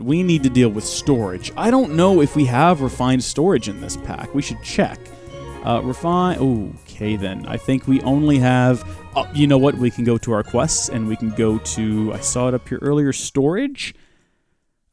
We need to deal with storage. I don't know if we have refined storage in this pack. We should check. Refine... Okay, then. I think we only have... Oh, you know what? We can go to our quests, and we can go to... I saw it up here earlier. Storage?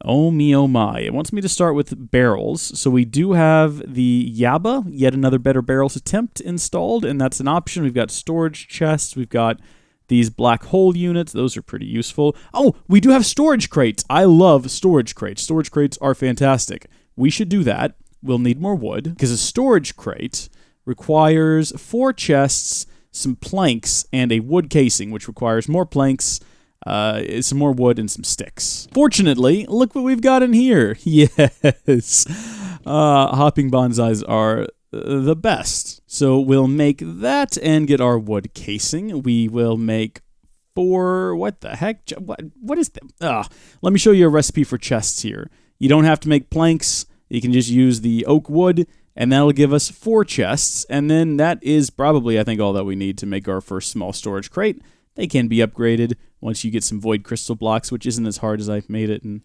Oh me, oh my. It wants me to start with barrels. So we do have the Yaba, yet another better barrels attempt installed, and that's an option. We've got storage chests. We've got these black hole units. Those are pretty useful. Oh, we do have storage crates. I love storage crates. Storage crates are fantastic. We should do that. We'll need more wood, because a storage crate requires 4 chests, some planks, and a wood casing, which requires more planks, some more wood, and some sticks. Fortunately, look what we've got in here. Yes. Hopping bonsais are the best. So we'll make that and get our wood casing. We will make 4... What the heck? What is that? Let me show you a recipe for chests here. You don't have to make planks. You can just use the oak wood, and that'll give us 4 chests. And then that is probably, I think, all that we need to make our first small storage crate. They can be upgraded once you get some void crystal blocks, which isn't as hard as I've made it in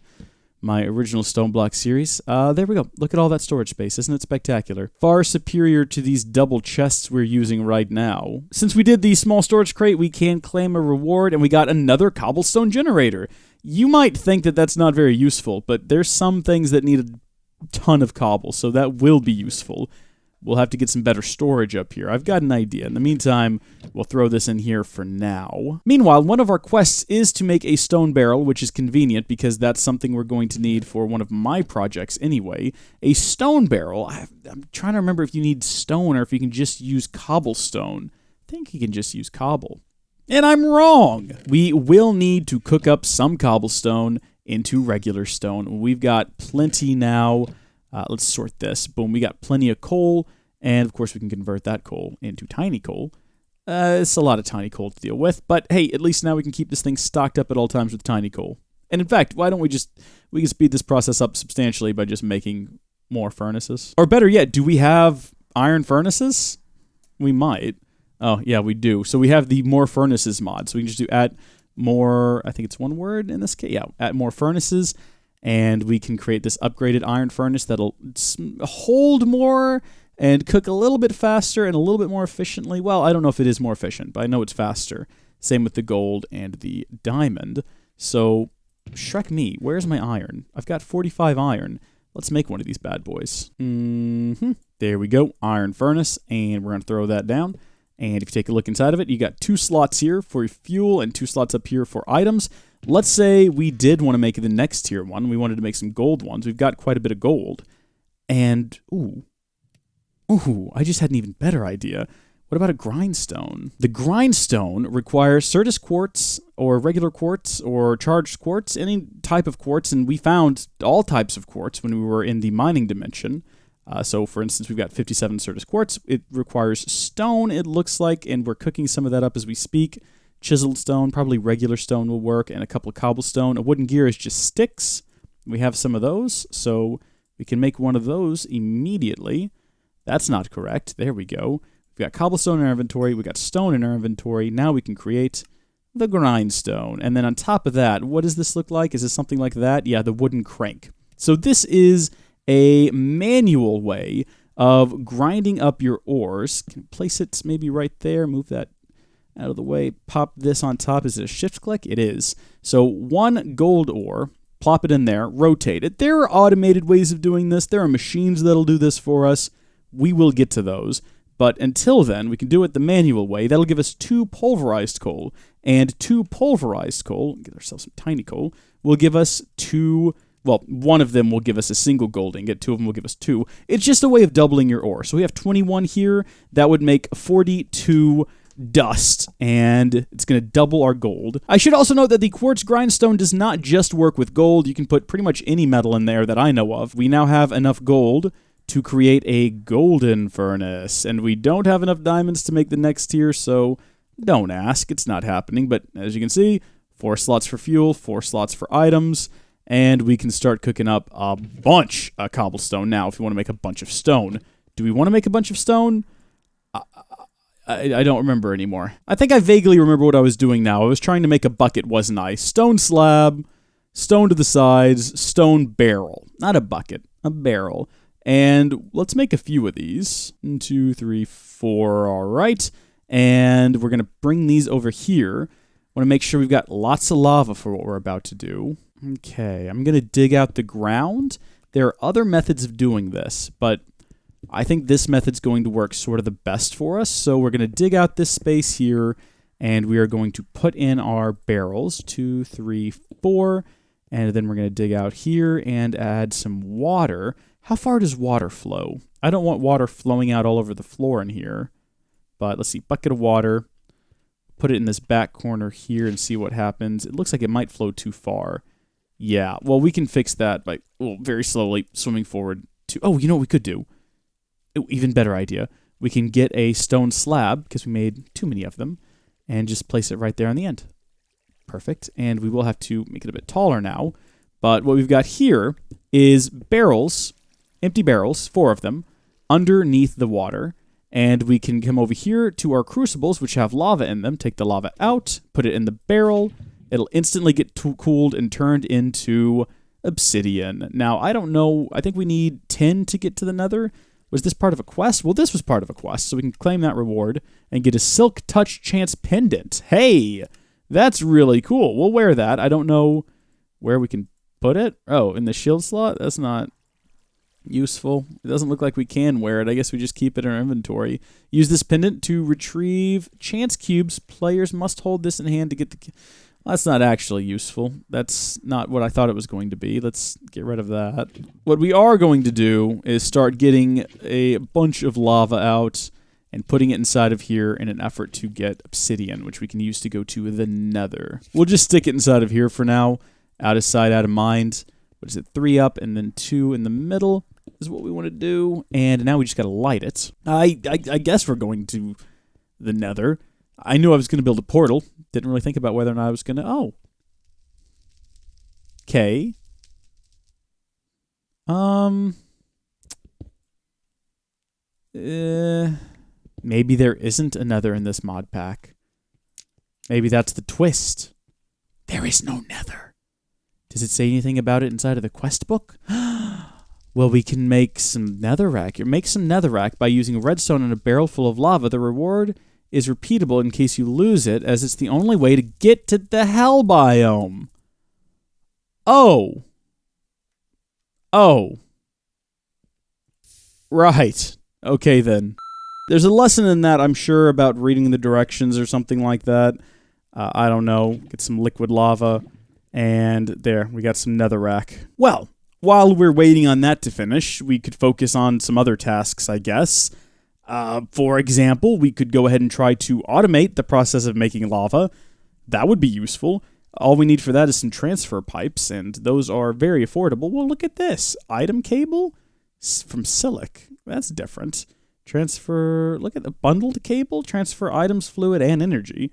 my original StoneBlock series. There we go. Look at all that storage space. Isn't it spectacular? Far superior to these double chests we're using right now. Since we did the small storage crate, we can claim a reward, and we got another cobblestone generator. You might think that that's not very useful, but there's some things that need a ton of cobble, so that will be useful. We'll have to get some better storage up here. I've got an idea. In the meantime, we'll throw this in here for now. Meanwhile, one of our quests is to make a stone barrel, which is convenient because that's something we're going to need for one of my projects anyway. A stone barrel. I'm trying to remember if you need stone or if you can just use cobblestone. I think you can just use cobble. And I'm wrong! We will need to cook up some cobblestone into regular stone. We've got plenty now. Let's sort this. Boom, we got plenty of coal, and of course we can convert that coal into tiny coal. It's a lot of tiny coal to deal with, but hey, at least now we can keep this thing stocked up at all times with tiny coal. And in fact, why don't we can speed this process up substantially by just making more furnaces? Or better yet, do we have iron furnaces? We might. Oh, yeah, we do. So we have the more furnaces mod, so we can just do add more, I think it's one word in this case, yeah, add more furnaces. And we can create this upgraded iron furnace that'll hold more and cook a little bit faster and a little bit more efficiently. Well, I don't know if it is more efficient, but I know it's faster. Same with the gold and the diamond. So, Shrek me, where's my iron? I've got 45 iron. Let's make one of these bad boys. There we go, iron furnace, and we're going to throw that down. And if you take a look inside of it, you got 2 slots here for fuel and 2 slots up here for items. Let's say we did want to make the next tier one. We wanted to make some gold ones. We've got quite a bit of gold. And, ooh, I just had an even better idea. What about a grindstone? The grindstone requires Certus quartz or regular quartz or charged quartz, any type of quartz, and we found all types of quartz when we were in the mining dimension. So, for instance, we've got 57 Certus quartz. It requires stone, it looks like, and we're cooking some of that up as we speak. Chiseled stone, probably regular stone will work, and a couple of cobblestone. A wooden gear is just sticks. We have some of those, so we can make one of those immediately. That's not correct. There we go. We've got cobblestone in our inventory. We've got stone in our inventory. Now we can create the grindstone. And then on top of that, what does this look like? Is this something like that? Yeah, the wooden crank. So this is a manual way of grinding up your ores. Can place it maybe right there. Move that out of the way, pop this on top. Is it a shift click? It is. So 1 gold ore, plop it in there, rotate it. There are automated ways of doing this. There are machines that'll do this for us. We will get to those. But until then, we can do it the manual way. That'll give us 2 pulverized coal. And 2 pulverized coal, get ourselves some tiny coal, will give us 2... Well, one of them will give us a single gold ingot. 2 of them will give us 2. It's just a way of doubling your ore. So we have 21 here. That would make 42 dust, and it's going to double our gold. I should also note that the quartz grindstone does not just work with gold. You can put pretty much any metal in there that I know of. We now have enough gold to create a golden furnace, and we don't have enough diamonds to make the next tier, so don't ask. It's not happening, but as you can see, 4 slots for fuel, 4 slots for items, and we can start cooking up a bunch of cobblestone now if we want to make a bunch of stone. Do we want to make a bunch of stone? I don't remember anymore. I think I vaguely remember what I was doing now. I was trying to make a bucket, wasn't I? Stone slab, stone to the sides, stone barrel. Not a bucket, a barrel. And let's make a few of these. 1, 2, 3, 4, all right. And we're going to bring these over here. I want to make sure we've got lots of lava for what we're about to do. Okay, I'm going to dig out the ground. There are other methods of doing this, but I think this method's going to work sort of the best for us. So we're going to dig out this space here, and we are going to put in our barrels. 2, 3, 4. And then we're going to dig out here and add some water. How far does water flow? I don't want water flowing out all over the floor in here. But let's see, bucket of water. Put it in this back corner here and see what happens. It looks like it might flow too far. Yeah, well, we can fix that by very slowly swimming forward to... Oh, you know what we could do? Even better idea. We can get a stone slab, because we made too many of them, and just place it right there on the end. Perfect. And we will have to make it a bit taller now. But what we've got here is barrels, empty barrels, 4 of them, underneath the water. And we can come over here to our crucibles, which have lava in them. Take the lava out, put it in the barrel. It'll instantly get cooled and turned into obsidian. Now, I don't know. I think we need 10 to get to the Nether. Was this part of a quest? Well, this was part of a quest, so we can claim that reward and get a Silk Touch Chance pendant. Hey, that's really cool. We'll wear that. I don't know where we can put it. Oh, in the shield slot? That's not useful. It doesn't look like we can wear it. I guess we just keep it in our inventory. Use this pendant to retrieve chance cubes. Players must hold this in hand to get the... Well, that's not actually useful. That's not what I thought it was going to be. Let's get rid of that. What we are going to do is start getting a bunch of lava out and putting it inside of here in an effort to get obsidian, which we can use to go to the Nether. We'll just stick it inside of here for now. Out of sight, out of mind. What is it? 3 up and then 2 in the middle is what we want to do. And now we just got to light it. I guess we're going to the Nether. I knew I was going to build a portal. Didn't really think about whether or not I was going to... Oh. Okay. Maybe there isn't a Nether in this mod pack. Maybe that's the twist. There is no Nether. Does it say anything about it inside of the quest book? Well, we can make some netherrack. Make some netherrack by using redstone in a barrel full of lava. The reward is repeatable in case you lose it, as it's the only way to get to the hell biome. Oh. Oh. Right. Okay, then. There's a lesson in that, I'm sure, about reading the directions or something like that. I don't know. Get some liquid lava. And there, we got some netherrack. Well, while we're waiting on that to finish, we could focus on some other tasks, I guess. For example, we could go ahead and try to automate the process of making lava. That would be useful. All we need for that is some transfer pipes, and those are very affordable. Well, look at this. Item cable from Silic. That's different. Transfer, look at the bundled cable. Transfer items, fluid, and energy.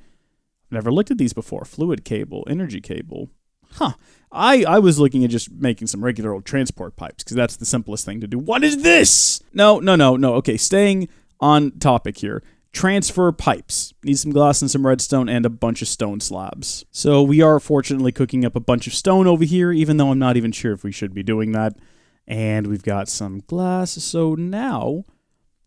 I've never looked at these before. Fluid cable, energy cable. Huh. I was looking at just making some regular old transport pipes, because that's the simplest thing to do. What is this? No. Okay, staying on topic here. Transfer pipes. Need some glass and some redstone and a bunch of stone slabs. So we are fortunately cooking up a bunch of stone over here, even though I'm not even sure if we should be doing that. And we've got some glass. So now,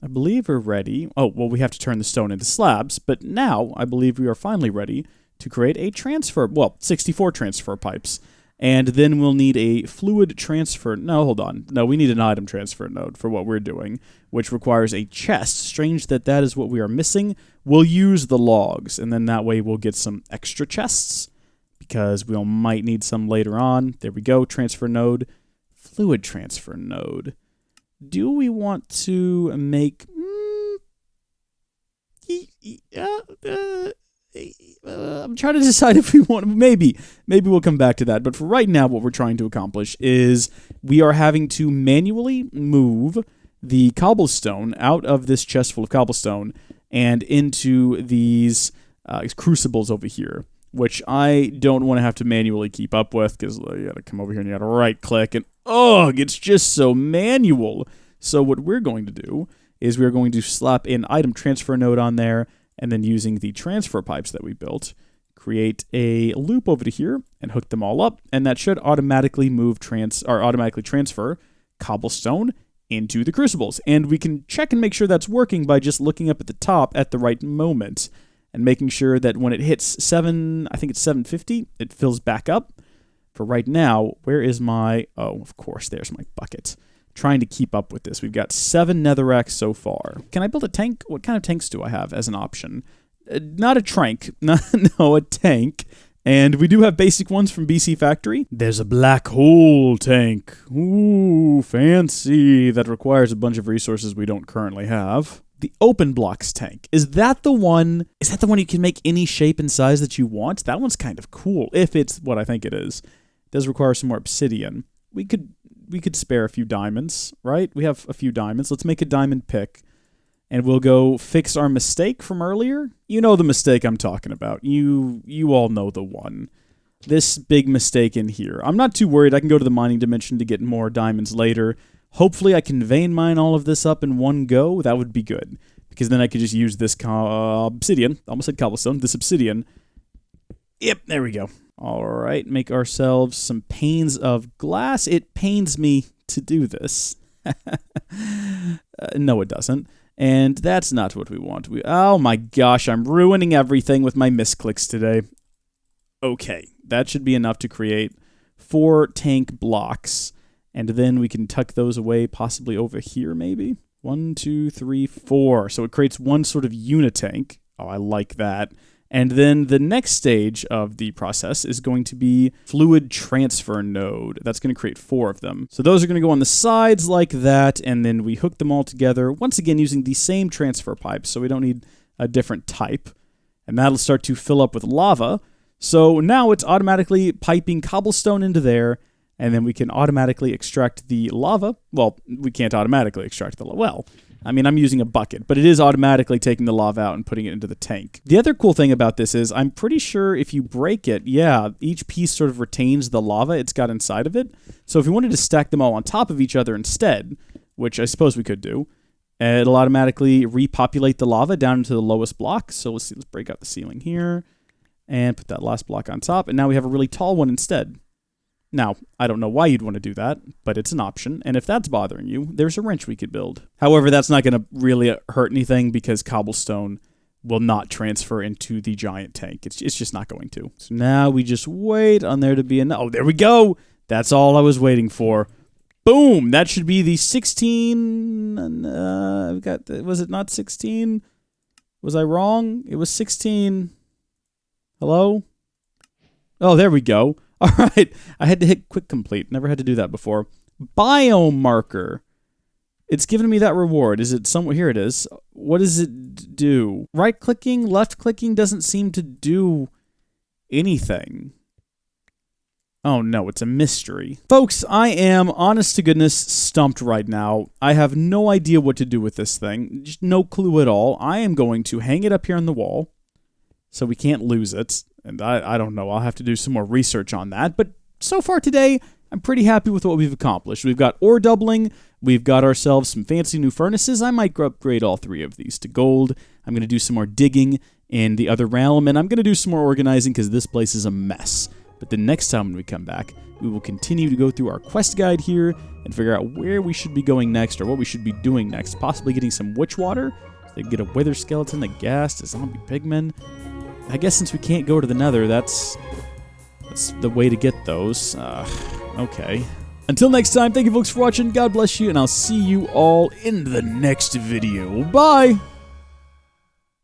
I believe we're ready. Oh, well, we have to turn the stone into slabs. But now, I believe we are finally ready to create a 64 transfer pipes. And then we'll need a fluid transfer... No, hold on. No, we need an item transfer node for what we're doing, which requires a chest. Strange that that is what we are missing. We'll use the logs, and then that way we'll get some extra chests, because we might need some later on. There we go, transfer node. Fluid transfer node. Do we want to make... I'm trying to decide if we want to... Maybe we'll come back to that. But for right now, what we're trying to accomplish is we are having to manually move the cobblestone out of this chest full of cobblestone and into these crucibles over here, which I don't want to have to manually keep up with, because you got to come over here and you got to right-click, and it's just so manual. So what we're going to do is we're going to slap an item transfer node on there, and then using the transfer pipes that we built, create a loop over to here and hook them all up, and that should automatically automatically transfer cobblestone into the crucibles. And we can check and make sure that's working by just looking up at the top at the right moment and making sure that when it hits I think it's 750, it fills back up. For right now, where is my, oh, of course, there's my bucket. Trying to keep up with this. We've got 7 netherrack so far. Can I build a tank? What kind of tanks do I have as an option? Not a trank. No, a tank. And we do have basic ones from BC Factory. There's a black hole tank. Ooh, fancy. That requires a bunch of resources we don't currently have. The open blocks tank. Is that the one you can make any shape and size that you want? That one's kind of cool, if it's what I think it is. It does require some more obsidian. We could spare a few diamonds, right? We have a few diamonds. Let's make a diamond pick. And we'll go fix our mistake from earlier. You know the mistake I'm talking about. You all know the one. This big mistake in here. I'm not too worried. I can go to the mining dimension to get more diamonds later. Hopefully I can vein mine all of this up in one go. That would be good. Because then I could just use this obsidian. Almost said cobblestone. This obsidian. Yep, there we go. All right, make ourselves some panes of glass. It pains me to do this. No, it doesn't. And that's not what we want. Oh my gosh, I'm ruining everything with my misclicks today. Okay, that should be enough to create 4 tank blocks. And then we can tuck those away possibly over here maybe. 1, 2, 3, 4. So it creates one sort of unitank. Oh, I like that. And then the next stage of the process is going to be fluid transfer node. That's going to create 4 of them. So those are going to go on the sides like that, and then we hook them all together, once again using the same transfer pipe, so we don't need a different type. And that'll start to fill up with lava. So now it's automatically piping cobblestone into there, and then we can automatically extract the lava. Well, we can't automatically extract the lava. Well, I mean, I'm using a bucket, but it is automatically taking the lava out and putting it into the tank. The other cool thing about this is I'm pretty sure if you break it, yeah, each piece sort of retains the lava it's got inside of it. So if we wanted to stack them all on top of each other instead, which I suppose we could do, it'll automatically repopulate the lava down into the lowest block. So let's see, let's break out the ceiling here and put that last block on top. And now we have a really tall one instead. Now, I don't know why you'd want to do that, but it's an option, and if that's bothering you, there's a wrench we could build. However, that's not going to really hurt anything because cobblestone will not transfer into the giant tank. It's just not going to. So now we just wait on there to be enough. Oh, there we go! That's all I was waiting for. Boom! That should be the 16... was it not 16? Was I wrong? It was 16... Hello? Oh, there we go. All right, I had to hit quick complete. Never had to do that before. Biome marker. It's giving me that reward. Is it somewhere? Here it is. What does it do? Right-clicking, left-clicking doesn't seem to do anything. Oh no, it's a mystery. Folks, I am, honest to goodness, stumped right now. I have no idea what to do with this thing. Just no clue at all. I am going to hang it up here on the wall so we can't lose it. And I don't know, I'll have to do some more research on that. But so far today, I'm pretty happy with what we've accomplished. We've got ore doubling. We've got ourselves some fancy new furnaces. I might upgrade all 3 of these to gold. I'm going to do some more digging in the other realm. And I'm going to do some more organizing because this place is a mess. But the next time when we come back, we will continue to go through our quest guide here and figure out where we should be going next or what we should be doing next. Possibly getting some witch water. So they can get a wither skeleton, a ghast, a zombie pigman. I guess since we can't go to the Nether, that's the way to get those. Okay. Until next time, thank you folks for watching. God bless you, and I'll see you all in the next video. Bye!